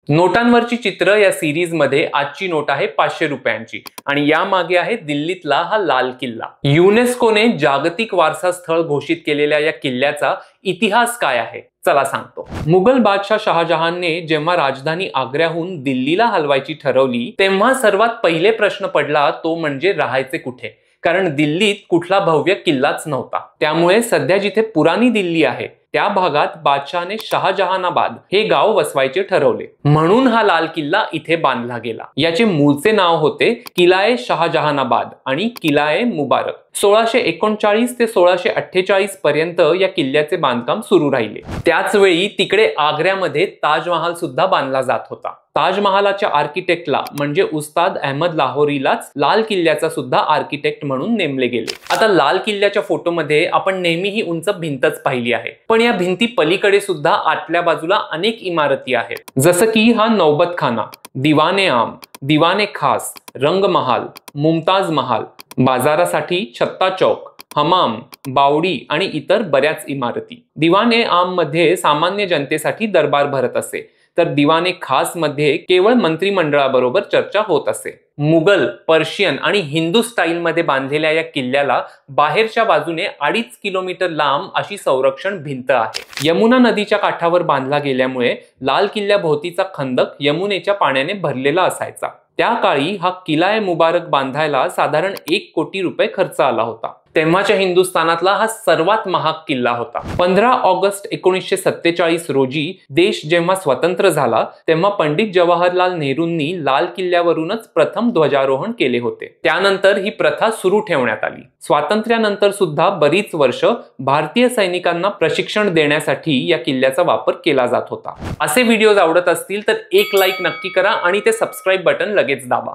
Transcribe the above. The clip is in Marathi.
नोटांवरची चित्र या सिरीज मध्ये आजची नोट आहे 500 रुपयांची आणि या मागे आहे दिल्लीतला हा लाल किल्ला। युनेस्कोने जागतिक वारसा स्थळ घोषित केलेल्या या किल्ल्याचा इतिहास काय आहे चला सांगतो। मुघल बादशाह शहाजहानने जेव्हा राजधानी आग्र्याहून दिल्लीला हलवायची ठरवली तेव्हा सर्वात पहिले प्रश्न पडला तो म्हणजे राहायचे कुठे, कारण दिल्लीत कुठला भव्य किल्लाच नव्हता। त्यामुळे सध्या जिथे पुराणी दिल्ली आहे त्या भागात बादशाहने शहाजहानाबाद हे गाव वसवायचे ठरवले, म्हणून हा लाल किल्ला इथे बांधला गेला। याचे मूळचे नाव होते किला-ए शहाजहानाबाद आणि किला-ए मुबारक। 1639 ते 1648 पर्यंत या किल्ल्याचे बांधकाम सुरू राहिले। त्याच वेळी तिकडे आग्र्यामध्ये ताजमहाल सुद्धा बांधला जात होता। ताजमहालाच्या आर्किटेक्टला म्हणजे उस्ताद अहमद लाहोरीलाच लाल किल्ल्याचा सुद्धा आर्किटेक्ट म्हणून नेमले गेले। आता लाल किल्ल्याच्या फोटोमध्ये आपण नेहमी ही उंच भिंतच पाहिली आहे, पण या भिंती पलीकडे सुद्धा आतल्या बाजूला अनेक इमारती आहेत, जसं की हा नौबतखाना, दिवाने आम, दिवाने खास, रंगमहाल, मुमताज महाल, बाजारासाठी छत्ता चौक, हमाम, बावडी आणि इतर बऱ्याच इमारती। दिवाने आम मध्ये सामान्य जनतेसाठी दरबार भरत असे, तर दिवाने खास मध्ये केवळ मंत्रिमंडळाबरोबर चर्चा होत असे। मुघल, पर्शियन आणि हिंदू स्टाईल मध्ये बांधलेल्या या किल्ल्याला बाहेरच्या बाजूने 2.5 किलोमीटर लांब अशी संरक्षण भिंत आहे। यमुना नदीच्या काठावर बांधला गेल्यामुळे लाल किल्ल्याभोवतीचा खंदक यमुनेच्या पाण्याने भरलेला असायचा। त्या काळी हा किला-ए मुबारक बांधायला साधारण 1 कोटी रुपये खर्च आला होता। तेव्हाच्या हिंदुस्थानातला हा सर्वात महाग किल्ला होता। 15 ऑगस्ट 1947 रोजी देश जेव्हा स्वतंत्र झाला तेव्हा पंडित जवाहरलाल नेहरूंनी लाल किल्ल्यावरूनच प्रथम ध्वजारोहण केले होते। त्यानंतर ही प्रथा सुरू ठेवण्यात आली। स्वातंत्र्यानंतर सुद्धा बरीच वर्ष भारतीय सैनिकांना प्रशिक्षण देण्यासाठी या किल्ल्याचा वापर केला जात होता। असे व्हिडिओज आवडत असतील तर एक लाईक नक्की करा आणि ते सबस्क्राइब बटन लगेच दाबा।